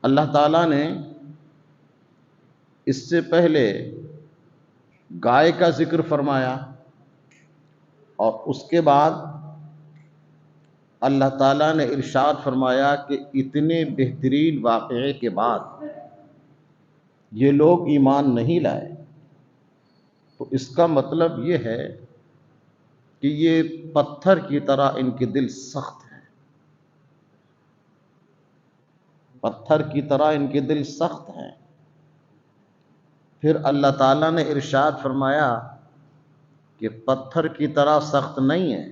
اللہ تعالیٰ نے اس سے پہلے گائے کا ذکر فرمایا، اور اس کے بعد اللہ تعالیٰ نے ارشاد فرمایا کہ اتنے بہترین واقعے کے بعد یہ لوگ ایمان نہیں لائے۔ تو اس کا مطلب یہ ہے کہ یہ پتھر کی طرح ان کے دل سخت ہیں، پتھر کی طرح ان کے دل سخت ہیں۔ پھر اللہ تعالیٰ نے ارشاد فرمایا کہ پتھر کی طرح سخت نہیں ہے،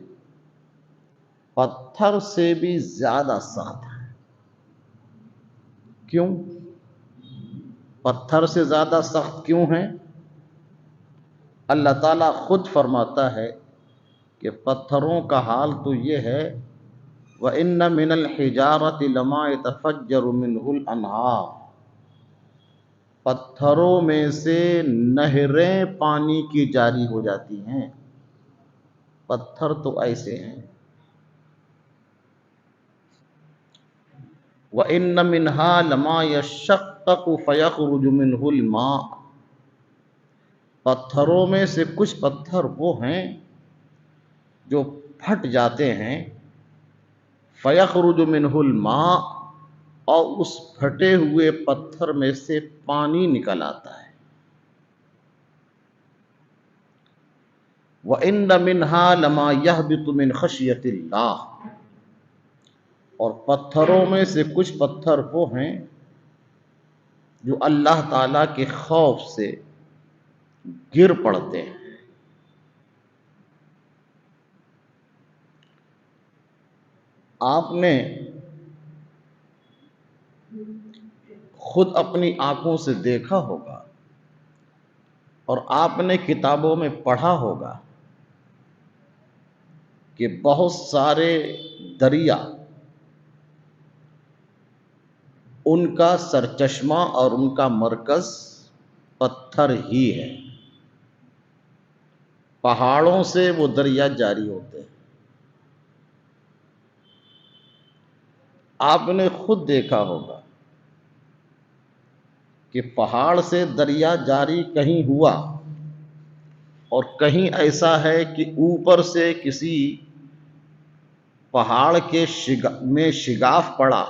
پتھر سے بھی زیادہ سخت ہے۔ کیوں؟ پتھر سے زیادہ سخت کیوں ہیں؟ اللہ تعالیٰ خود فرماتا ہے کہ پتھروں کا حال تو یہ ہے وَإِنَّ مِنَ الْحِجَارَةِ لَمَا يَتَفَجَّرُ مِنْهُ الْأَنْهَارُ، پتھروں میں سے نہریں پانی کی جاری ہو جاتی ہیں۔ پتھر تو ایسے ہیں۔ وَإِنَّ مِنْهَا لَمَا يَشَّقَّقُ فَيَخْرُجُ مِنْهُ الْمَاءُ، پتھروں میں سے کچھ پتھر وہ ہیں جو پھٹ جاتے ہیں، فَيَخْرُجُ مِنْهُ الْمَاءُ، اور اس پھٹے ہوئے پتھر میں سے پانی نکل آتا ہے۔ وَإِنَّ مِنْهَا لَمَا يَهْبِطُ مِنْ خَشْيَةِ اللَّهِ، اور پتھروں میں سے کچھ پتھر وہ ہیں جو اللہ تعالیٰ کے خوف سے گر پڑتے ہیں۔ آپ نے خود اپنی آنکھوں سے دیکھا ہوگا اور آپ نے کتابوں میں پڑھا ہوگا کہ بہت سارے دریا ان کا سرچشمہ اور ان کا مرکز پتھر ہی ہے، پہاڑوں سے وہ دریا جاری ہوتے ہیں۔ آپ نے خود دیکھا ہوگا کہ پہاڑ سے دریا جاری کہیں ہوا اور کہیں ایسا ہے کہ اوپر سے کسی پہاڑ کے میں شگاف پڑا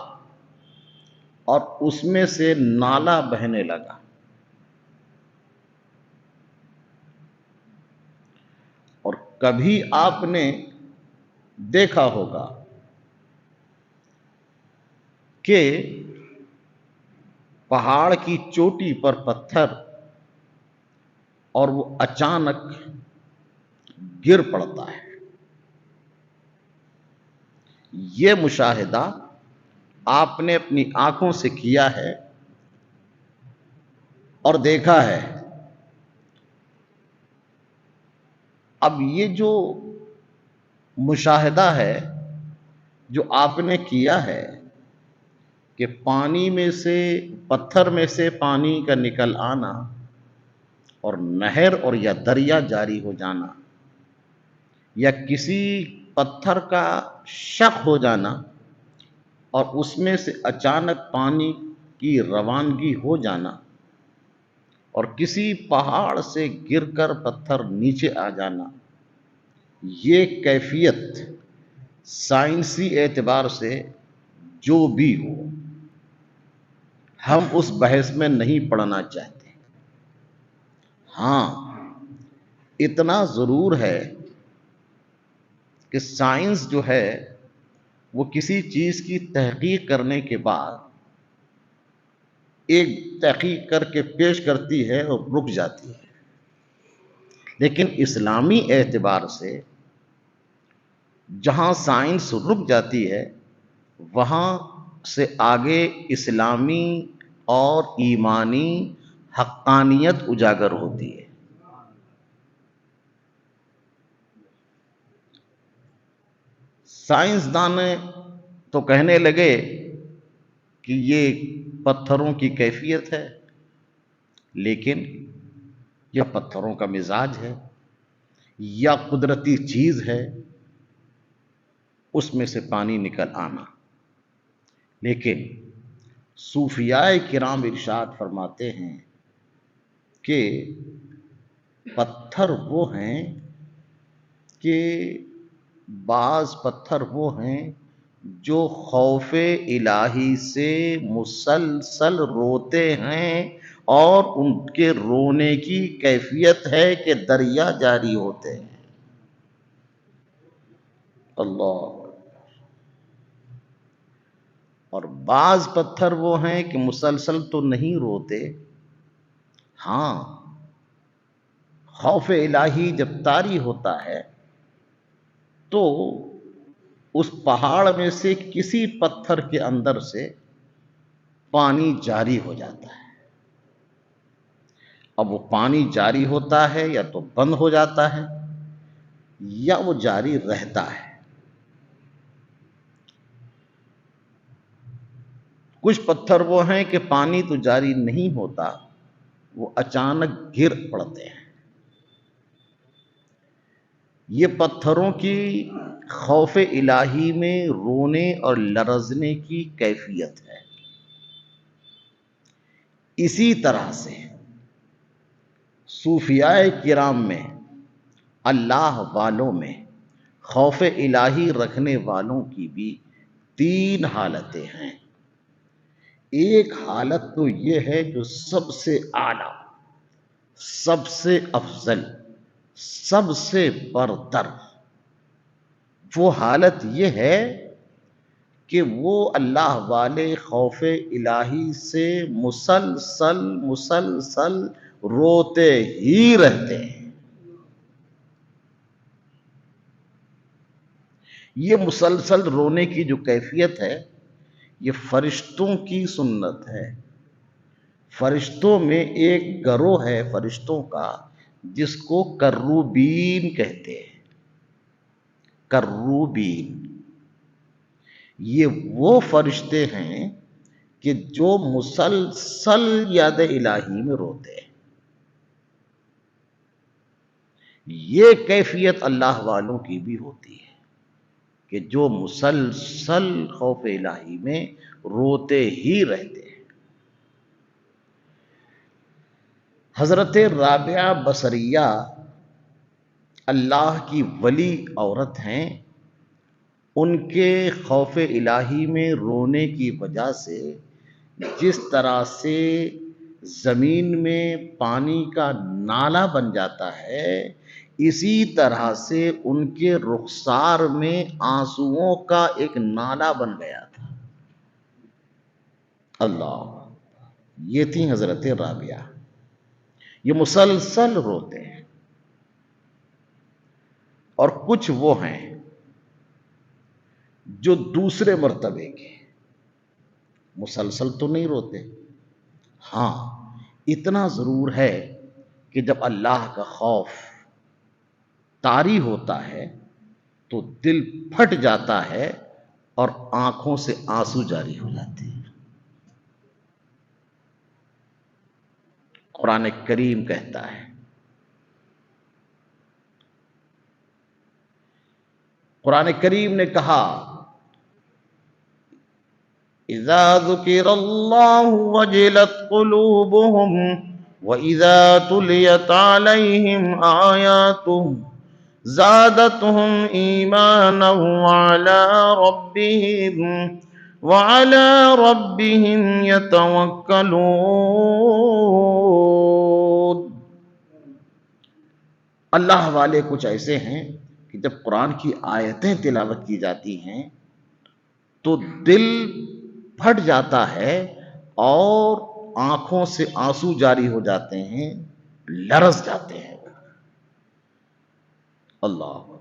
اور اس میں سے نالا بہنے لگا۔ اور کبھی آپ نے دیکھا ہوگا کہ پہاڑ کی چوٹی پر پتھر اور وہ اچانک گر پڑتا ہے۔ یہ مشاہدہ آپ نے اپنی آنکھوں سے کیا ہے اور دیکھا ہے۔ اب یہ جو مشاہدہ ہے جو آپ نے کیا ہے کہ پانی میں سے، پتھر میں سے پانی کا نکل آنا اور نہر اور یا دریا جاری ہو جانا، یا کسی پتھر کا شق ہو جانا اور اس میں سے اچانک پانی کی روانگی ہو جانا، اور کسی پہاڑ سے گر کر پتھر نیچے آ جانا، یہ کیفیت سائنسی اعتبار سے جو بھی ہو، ہم اس بحث میں نہیں پڑنا چاہتے۔ ہاں، اتنا ضرور ہے کہ سائنس جو ہے وہ کسی چیز کی تحقیق کرنے کے بعد ایک تحقیق کر کے پیش کرتی ہے اور رک جاتی ہے، لیکن اسلامی اعتبار سے جہاں سائنس رک جاتی ہے وہاں سے آگے اسلامی اور ایمانی حقانیت اجاگر ہوتی ہے۔ سائنسدان تو کہنے لگے کہ یہ پتھروں کی کیفیت ہے، لیکن یہ پتھروں کا مزاج ہے یا قدرتی چیز ہے، اس میں سے پانی نکل آنا۔ لیکن صوفیاء کرام ارشاد فرماتے ہیں کہ پتھر وہ ہیں کہ بعض پتھر وہ ہیں جو خوف الہی سے مسلسل روتے ہیں، اور ان کے رونے کی کیفیت ہے کہ دریا جاری ہوتے ہیں۔ اللہ۔ اور بعض پتھر وہ ہیں کہ مسلسل تو نہیں روتے، ہاں خوف الہی جب طاری ہوتا ہے تو اس پہاڑ میں سے کسی پتھر کے اندر سے پانی جاری ہو جاتا ہے۔ اب وہ پانی جاری ہوتا ہے یا تو بند ہو جاتا ہے یا وہ جاری رہتا ہے۔ کچھ پتھر وہ ہیں کہ پانی تو جاری نہیں ہوتا، وہ اچانک گر پڑتے ہیں۔ یہ پتھروں کی خوف الہی میں رونے اور لرزنے کی کیفیت ہے۔ اسی طرح سے صوفیاء کرام میں، اللہ والوں میں، خوف الہی رکھنے والوں کی بھی تین حالتیں ہیں۔ ایک حالت تو یہ ہے جو سب سے اعلیٰ، سب سے افضل، سب سے برتر، وہ حالت یہ ہے کہ وہ اللہ والے خوف الہی سے مسلسل روتے ہی رہتے ہیں۔ یہ مسلسل رونے کی جو کیفیت ہے، یہ فرشتوں کی سنت ہے۔ فرشتوں میں ایک گروہ ہے فرشتوں کا جس کو کروبین کہتے ہیں۔ کروبین یہ وہ فرشتے ہیں کہ جو مسلسل یاد الہی میں روتے ہیں۔ یہ کیفیت اللہ والوں کی بھی ہوتی ہے کہ جو مسلسل خوف الہی میں روتے ہی رہتے ہیں۔ حضرت رابعہ بصریہ اللہ کی ولی عورت ہیں، ان کے خوف الہی میں رونے کی وجہ سے جس طرح سے زمین میں پانی کا نالا بن جاتا ہے، اسی طرح سے ان کے رخسار میں آنسوؤں کا ایک نالا بن گیا تھا۔ اللہ۔ یہ تھی حضرت رابعہ، یہ مسلسل روتے ہیں۔ اور کچھ وہ ہیں جو دوسرے مرتبے کے، مسلسل تو نہیں روتے، ہاں اتنا ضرور ہے کہ جب اللہ کا خوف طاری ہوتا ہے تو دل پھٹ جاتا ہے اور آنکھوں سے آنسو جاری ہو جاتے ہیں۔ قرآن کریم کہتا ہے، قرآن کریم نے کہا اذا ذکر اللہ وجلت قلوبہم واذا تلیت علیہم آیاتہ زادتہم ایمانا وعلی ربہم یتوکلون۔ اللہ والے کچھ ایسے ہیں کہ جب قرآن کی آیتیں تلاوت کی جاتی ہیں تو دل پھٹ جاتا ہے اور آنکھوں سے آنسو جاری ہو جاتے ہیں، لرز جاتے ہیں۔ اللہ اکبر۔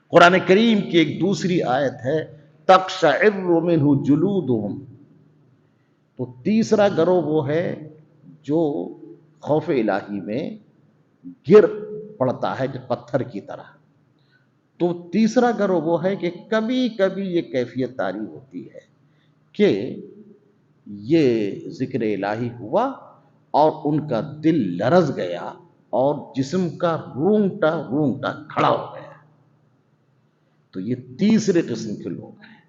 قرآن کریم کی ایک دوسری آیت ہے تقشعر منہ جلودہم۔ تو تیسرا گروہ وہ ہے جو خوف الہی میں گر پڑتا ہے جو پتھر کی طرح۔ تو تیسرا گروہ وہ ہے کہ کبھی کبھی یہ کیفیت طاری ہوتی ہے کہ یہ ذکر الہی ہوا اور ان کا دل لرز گیا اور جسم کا رونگٹا کھڑا ہو گیا۔ تو یہ تیسرے قسم کے لوگ ہیں۔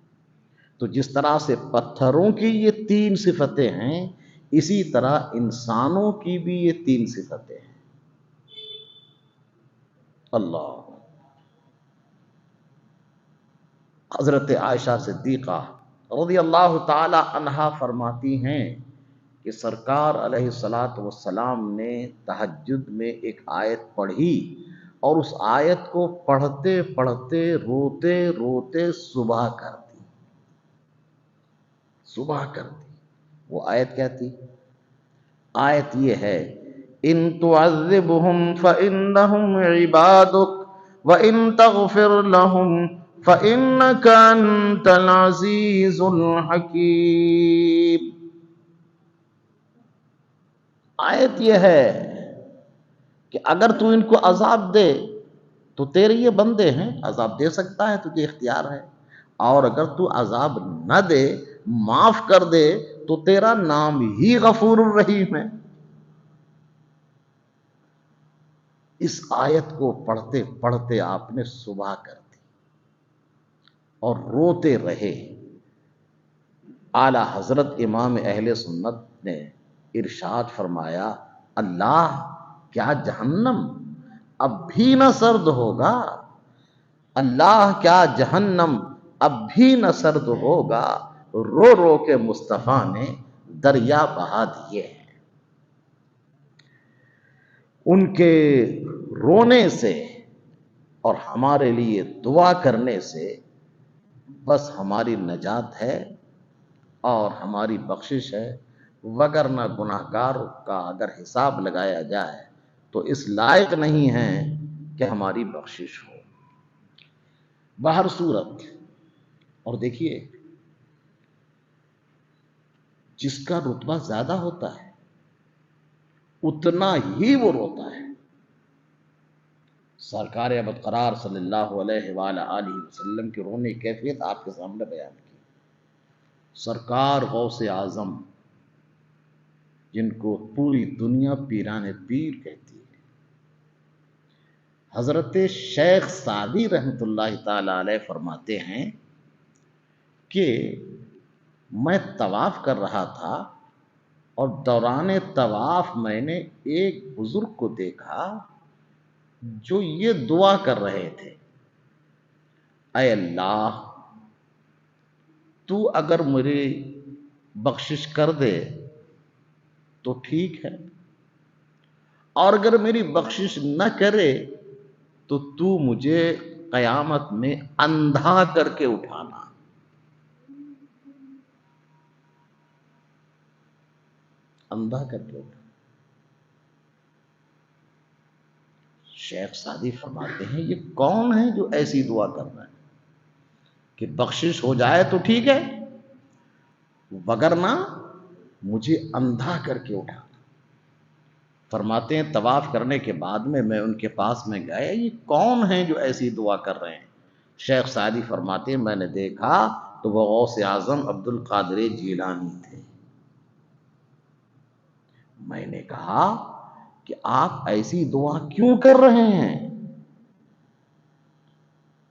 تو جس طرح سے پتھروں کی یہ 3 صفتیں ہیں، اسی طرح انسانوں کی بھی یہ 3 صفتیں ہیں۔ اللہ، حضرت عائشہ صدیقہ رضی اللہ تعالی عنہا فرماتی ہیں کہ سرکار علیہ الصلاۃ والسلام نے تہجد میں ایک آیت پڑھی، اور اس آیت کو پڑھتے پڑھتے روتے روتے صبح کر دی۔ صبح کر دی۔ وہ آیت کیا تھی؟ آیت یہ ہے، ان تعذبہم فإنہم عبادک وإن تغفر لہم فإنک انت العزیز الحکیم۔ آیت یہ ہے کہ اگر تو ان کو عذاب دے تو تیرے یہ بندے ہیں، عذاب دے سکتا ہے، تجھے اختیار ہے، اور اگر تو عذاب نہ دے، معاف کر دے، تو تیرا نام ہی غفور الرحیم ہے۔ اس آیت کو پڑھتے پڑھتے آپ نے صبح کر دی اور روتے رہے۔ اعلی حضرت امام اہل سنت نے ارشاد فرمایا، اللہ، کیا جہنم اب بھی نہ سرد ہوگا؟ اللہ، کیا جہنم اب بھی نہ سرد ہوگا؟ رو رو کے مصطفیٰ نے دریا بہا دیے ہیں۔ ان کے رونے سے اور ہمارے لیے دعا کرنے سے بس ہماری نجات ہے اور ہماری بخشش ہے، وگرنہ گناہگار کا اگر حساب لگایا جائے تو اس لائق نہیں ہے کہ ہماری بخشش ہو۔ بہر صورت، اور دیکھیے، جس کا رتبہ زیادہ ہوتا ہے اتنا ہی وہ روتا ہے۔ سرکار ابد قرار صلی اللہ علیہ وآلہ وسلم کے رونے کی کیفیت آپ کے سامنے بیان کی۔ سرکار غوث اعظم، جن کو پوری دنیا پیران پیر کہتی ہے، حضرت شیخ سعدی رحمۃ اللہ تعالی علیہ فرماتے ہیں کہ میں طواف کر رہا تھا اور دوران طواف میں نے ایک بزرگ کو دیکھا جو یہ دعا کر رہے تھے، اے اللہ، تو اگر میری بخشش کر دے تو ٹھیک ہے، اور اگر میری بخشش نہ کرے تو تو مجھے قیامت میں اندھا کر کے اٹھانا۔ اندھا کر کے اٹھانا۔ شیخ سعدی فرماتے ہیں، یہ کون ہے جو ایسی دعا کر رہا ہے کہ بخشش ہو جائے تو ٹھیک ہے، وگرنہ مجھے اندھا کر کے اٹھانا۔ فرماتے ہیں طواف کرنے کے بعد میں ان کے پاس میں گیا، یہ کون ہیں جو ایسی دعا کر رہے ہیں؟ شیخ سعدی فرماتے ہیں، میں نے دیکھا تو وہ غوث اعظم عبد القادر جیلانی تھے۔ میں نے کہا کہ آپ ایسی دعا کیوں کر رہے ہیں؟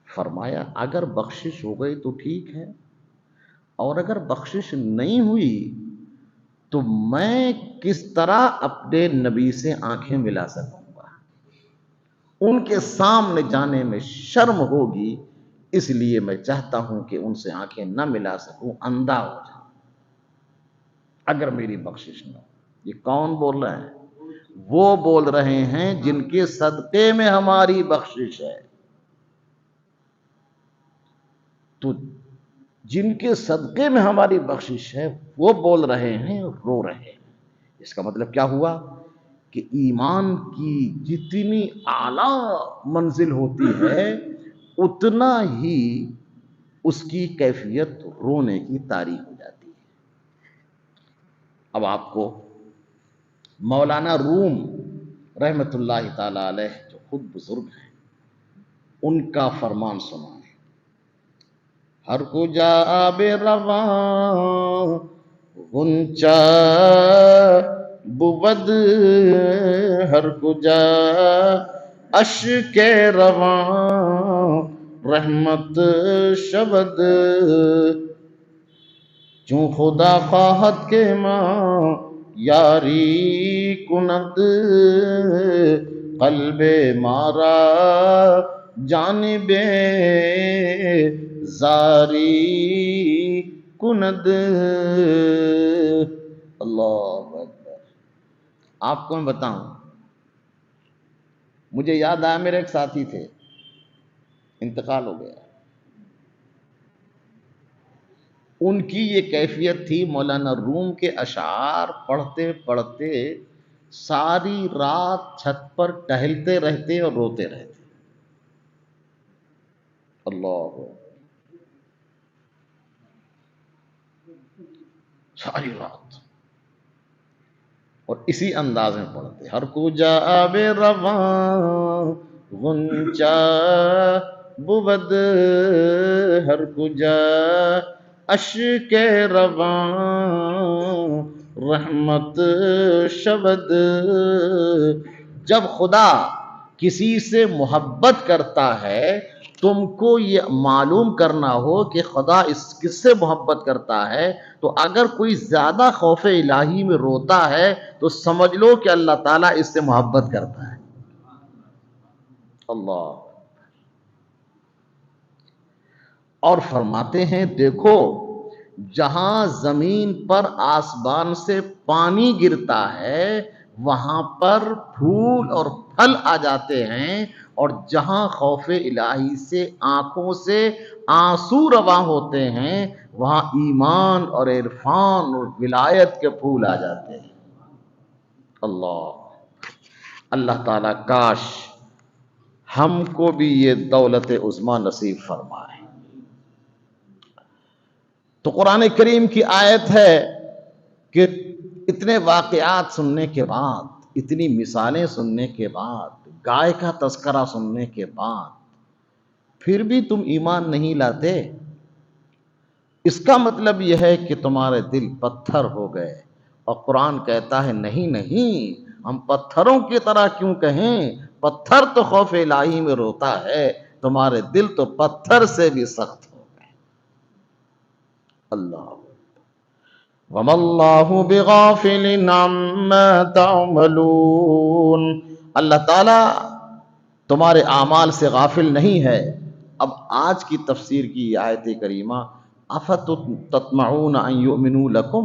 فرمایا، اگر بخشش ہو گئی تو ٹھیک ہے، اور اگر بخشش نہیں ہوئی تو میں کس طرح اپنے نبی سے آنکھیں ملا سکوں گا؟ ان کے سامنے جانے میں شرم ہوگی، اس لیے میں چاہتا ہوں کہ ان سے آنکھیں نہ ملا سکوں، اندھا ہو جاؤں اگر میری بخشش نہ ہو۔ یہ کون بول رہے ہیں؟ وہ بول رہے ہیں جن کے صدقے میں ہماری بخشش ہے۔ تو جن کے صدقے میں ہماری بخشش ہے وہ بول رہے ہیں، رو رہے ہیں۔ اس کا مطلب کیا ہوا کہ ایمان کی جتنی اعلیٰ منزل ہوتی ہے اتنا ہی اس کی کیفیت رونے کی طاری ہو جاتی ہے۔ اب آپ کو مولانا روم رحمۃ اللہ تعالی علیہ، جو خود بزرگ ہیں، ان کا فرمان سنائیں۔ ہر کجا آب رواں غنچہ بود، ہر کجا اشک رواں رحمت شود، چون خدا خواہد کے ماں یاری کند، قلب مارا جانب زاری کند۔ اللہ اکبر۔ آپ کو میں بتاؤں، مجھے یاد آیا میرے ایک ساتھی تھے، انتقال ہو گیا، ان کی یہ کیفیت تھی، مولانا روم کے اشعار پڑھتے پڑھتے ساری رات چھت پر ٹہلتے رہتے اور روتے رہتے۔ اللہ، ساری رات، اور اسی انداز میں پڑھتے، ہر کو جا بے رواں غنچہ بود، ہر کو جا اشک رواں رحمت شود۔ جب خدا کسی سے محبت کرتا ہے، تم کو یہ معلوم کرنا ہو کہ خدا کس سے محبت کرتا ہے، تو اگر کوئی زیادہ خوف الہی میں روتا ہے تو سمجھ لو کہ اللہ تعالیٰ اس سے محبت کرتا ہے۔ اللہ، اور فرماتے ہیں دیکھو، جہاں زمین پر آسمان سے پانی گرتا ہے وہاں پر پھول اور پھل آ جاتے ہیں، اور جہاں خوف الہی سے آنکھوں سے آنسو رواں ہوتے ہیں وہاں ایمان اور عرفان اور ولایت کے پھول آ جاتے ہیں۔ اللہ تعالیٰ کاش ہم کو بھی یہ دولت عظمیٰ نصیب فرمائے۔ تو قرآن کریم کی آیت ہے کہ اتنے واقعات سننے کے بعد، اتنی مثالیں سننے کے بعد، گائے کا تذکرہ سننے کے بعد پھر بھی تم ایمان نہیں لاتے، اس کا مطلب یہ ہے کہ تمہارے دل پتھر ہو گئے۔ اور قرآن کہتا ہے نہیں نہیں، ہم پتھروں کی طرح کیوں کہیں، پتھر تو خوف الہی میں روتا ہے، تمہارے دل تو پتھر سے بھی سخت ہو گئے۔ اللہ، وَمَا اللَّهُ بِغَافِلٍ عَمَّا تَعْمَلُونَ، اللہ تعالیٰ تمہارے اعمال سے غافل نہیں ہے۔ اب آج کی تفسیر کی آیت کریمہ، اَفَتَطْمَعُونَ أَن يُؤْمِنُوا لَكُمْ،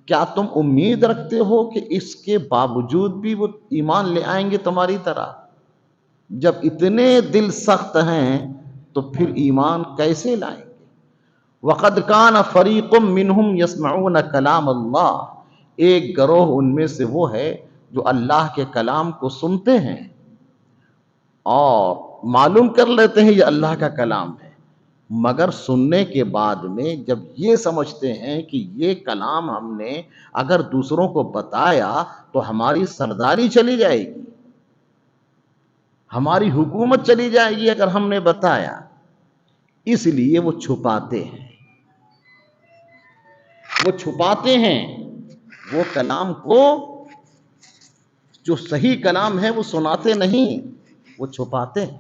کیا تم امید رکھتے ہو کہ اس کے باوجود بھی وہ ایمان لے آئیں گے تمہاری طرح؟ جب اتنے دل سخت ہیں تو پھر ایمان کیسے لائیں گے؟ وَقَدْ كَانَ فَرِيقٌ مِّنْهُمْ يَسْمَعُونَ كَلَامَ اللَّهِ، ایک گروہ ان میں سے وہ ہے جو اللہ کے کلام کو سنتے ہیں اور معلوم کر لیتے ہیں یہ اللہ کا کلام ہے، مگر سننے کے بعد میں جب یہ سمجھتے ہیں کہ یہ کلام ہم نے اگر دوسروں کو بتایا تو ہماری سرداری چلی جائے گی، ہماری حکومت چلی جائے گی اگر ہم نے بتایا، اس لیے وہ چھپاتے ہیں، وہ چھپاتے ہیں، وہ کلام کو جو صحیح کلام ہے وہ سناتے نہیں، وہ چھپاتے ہیں،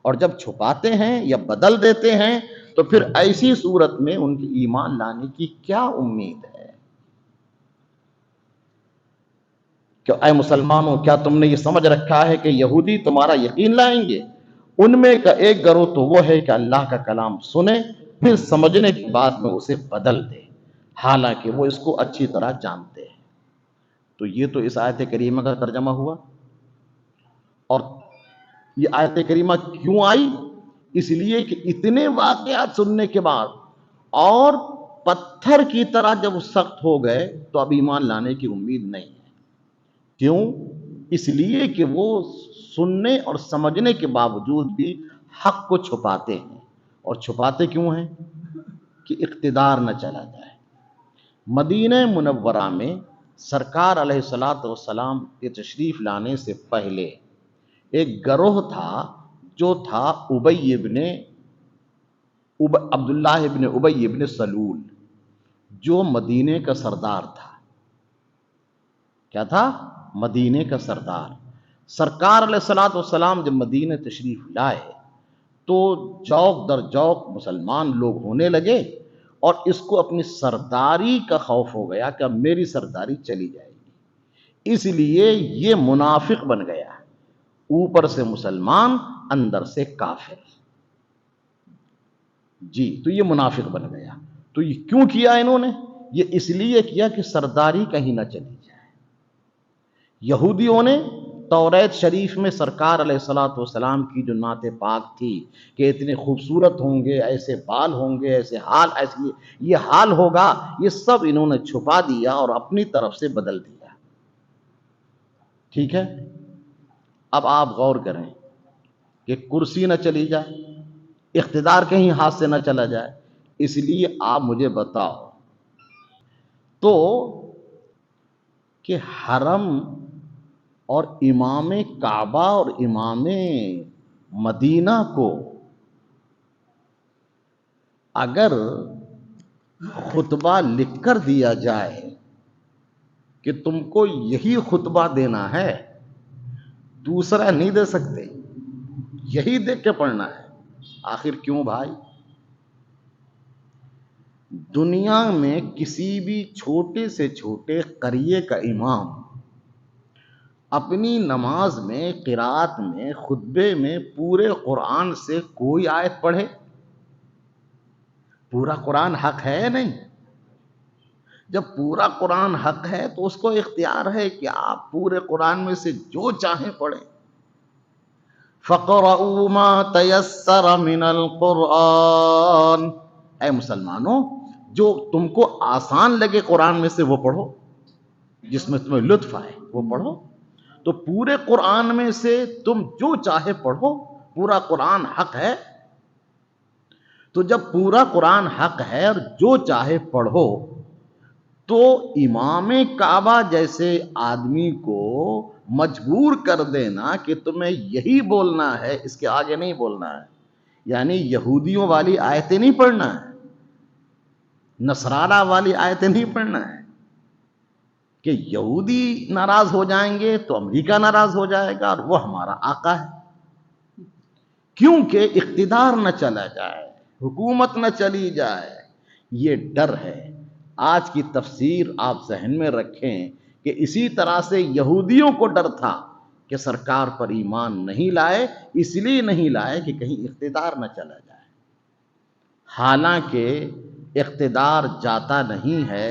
اور جب چھپاتے ہیں یا بدل دیتے ہیں تو پھر ایسی صورت میں ان کی ایمان لانے کی کیا امید ہے؟ کہ اے مسلمانوں، کیا تم نے یہ سمجھ رکھا ہے کہ یہودی تمہارا یقین لائیں گے؟ ان میں کا ایک گروہ تو وہ ہے کہ اللہ کا کلام سنے، پھر سمجھنے کے بعد میں اسے بدل دے، حالانکہ وہ اس کو اچھی طرح جانتے ہیں۔ تو یہ تو اس آیت کریمہ کا ترجمہ ہوا۔ اور یہ آیت کریمہ کیوں آئی؟ اس لیے کہ اتنے واقعات سننے کے بعد اور پتھر کی طرح جب سخت ہو گئے تو اب ایمان لانے کی امید نہیں ہے۔ کیوں؟ اس لیے کہ وہ سننے اور سمجھنے کے باوجود بھی حق کو چھپاتے ہیں، اور چھپاتے کیوں ہیں؟ کہ اقتدار نہ چلا جائے۔ مدینہ منورہ میں سرکار علیہ الصلوۃ والسلام کے تشریف لانے سے پہلے ایک گروہ تھا جو تھا عبداللہ ابن ابی ابن سلول، جو مدینے کا سردار تھا۔ کیا تھا؟ مدینے کا سردار۔ سرکار علیہ الصلوۃ والسلام جب مدینے تشریف لائے تو جوق در جوق مسلمان لوگ ہونے لگے، اور اس کو اپنی سرداری کا خوف ہو گیا کہ اب میری سرداری چلی جائے گی، اس لیے یہ منافق بن گیا، اوپر سے مسلمان اندر سے کافر۔ جی، تو یہ منافق بن گیا۔ تو یہ کیوں کیا انہوں نے؟ یہ اس لیے کیا کہ سرداری کہیں نہ چلی جائے۔ یہودیوں نے توریت شریف میں سرکار علیہ الصلوۃ والسلام کی جو نعت پاک تھی کہ اتنے خوبصورت ہوں گے، ایسے بال ہوں گے، ایسے حال، ایسے یہ حال ہوگا، یہ سب انہوں نے چھپا دیا اور اپنی طرف سے بدل دیا۔ ٹھیک ہے، اب آپ غور کریں کہ کرسی نہ چلی جائے، اقتدار کہیں ہاتھ سے نہ چلا جائے، اس لیے آپ مجھے بتاؤ تو کہ حرم اور امام کعبہ اور امام مدینہ کو اگر خطبہ لکھ کر دیا جائے کہ تم کو یہی خطبہ دینا ہے، دوسرا نہیں دے سکتے، یہی دیکھ کے پڑھنا ہے، آخر کیوں بھائی؟ دنیا میں کسی بھی چھوٹے سے چھوٹے قریے کا امام اپنی نماز میں، قرات میں، خطبے میں پورے قرآن سے کوئی آیت پڑھے؟ پورا قرآن حق ہے یا نہیں؟ جب پورا قرآن حق ہے تو اس کو اختیار ہے کہ آپ پورے قرآن میں سے جو چاہیں پڑھیں۔ فَقْرَؤُوا مَا تَيَسَّرَ مِنَ الْقُرْآنِ، اے مسلمانوں، جو تم کو آسان لگے قرآن میں سے وہ پڑھو، جس میں تمہیں لطف آئے وہ پڑھو۔ تو پورے قرآن میں سے تم جو چاہے پڑھو، پورا قرآن حق ہے۔ تو جب پورا قرآن حق ہے اور جو چاہے پڑھو، تو امام کعبہ جیسے آدمی کو مجبور کر دینا کہ تمہیں یہی بولنا ہے، اس کے آگے نہیں بولنا ہے، یعنی یہودیوں والی آیتیں نہیں پڑھنا ہے، نصرانہ والی آیتیں نہیں پڑھنا ہے، کہ یہودی ناراض ہو جائیں گے تو امریکہ ناراض ہو جائے گا اور وہ ہمارا آقا ہے۔ کیونکہ اقتدار نہ چلا جائے، حکومت نہ چلی جائے، یہ ڈر ہے۔ آج کی تفسیر آپ ذہن میں رکھیں کہ اسی طرح سے یہودیوں کو ڈر تھا کہ سرکار پر ایمان نہیں لائے، اس لیے نہیں لائے کہ کہیں اقتدار نہ چلا جائے۔ حالانکہ اقتدار جاتا نہیں ہے،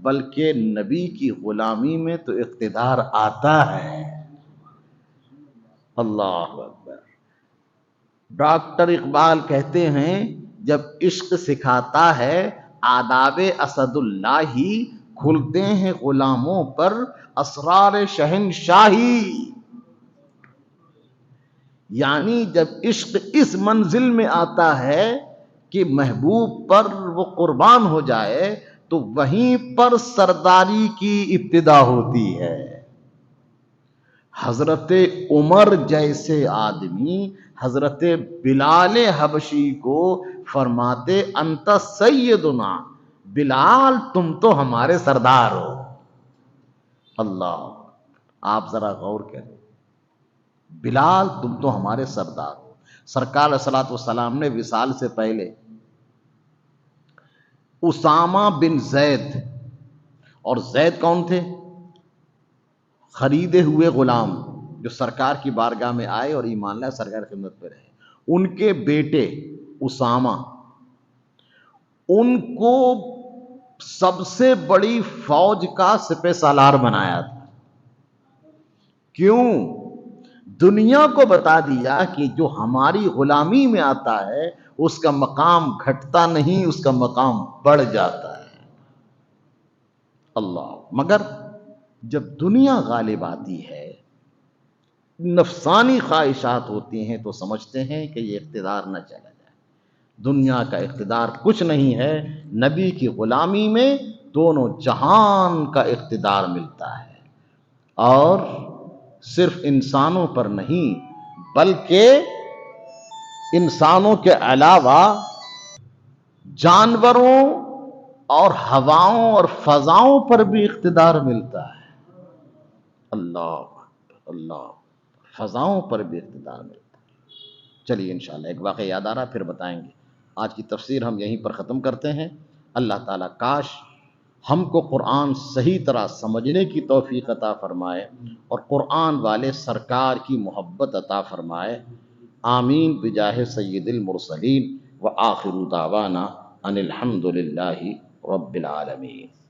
بلکہ نبی کی غلامی میں تو اقتدار آتا ہے۔ اللہ اکبر۔ ڈاکٹر اقبال کہتے ہیں جب عشق سکھاتا ہے آداب اسد اللہ ہی، کھلتے ہیں غلاموں پر اسرار شہنشاہی۔ یعنی جب عشق اس منزل میں آتا ہے کہ محبوب پر وہ قربان ہو جائے تو وہیں پر سرداری کی ابتدا ہوتی ہے۔ حضرت عمر جیسے آدمی حضرت بلال حبشی کو فرماتے انت سیدنا، بلال تم تو ہمارے سردار ہو۔ اللہ، آپ ذرا غور کریں، بلال تم تو ہمارے سردار ہو۔ سرکار علیہ الصلوۃ والسلام نے وصال سے پہلے اسامہ بن زید، اور زید کون تھے؟ خریدے ہوئے غلام جو سرکار کی بارگاہ میں آئے اور ایمان لائے، سرکار کی خدمت پہ رہے، ان کے بیٹے اسامہ، ان کو سب سے بڑی فوج کا سپہ سالار بنایا تھا۔ کیوں؟ دنیا کو بتا دیا کہ جو ہماری غلامی میں آتا ہے اس کا مقام گھٹتا نہیں، اس کا مقام بڑھ جاتا ہے۔ اللہ، مگر جب دنیا غالب آتی ہے، نفسانی خواہشات ہوتی ہیں، تو سمجھتے ہیں کہ یہ اقتدار نہ چلا جائے۔ دنیا کا اقتدار کچھ نہیں ہے، نبی کی غلامی میں دونوں جہان کا اقتدار ملتا ہے، اور صرف انسانوں پر نہیں بلکہ انسانوں کے علاوہ جانوروں اور ہواؤں اور فضاؤں پر بھی اقتدار ملتا ہے۔ اللہ، اللہ، فضاؤں پر بھی اقتدار ملتا ہے۔ چلیے انشاءاللہ ایک واقعہ یاد آ رہا پھر بتائیں گے۔ آج کی تفسیر ہم یہیں پر ختم کرتے ہیں۔ اللہ تعالیٰ کاش ہم کو قرآن صحیح طرح سمجھنے کی توفیق عطا فرمائے اور قرآن والے سرکار کی محبت عطا فرمائے۔ آمین بجاہ سید المرسلین وآخر دعوانا ان الحمد للہ رب العالمین۔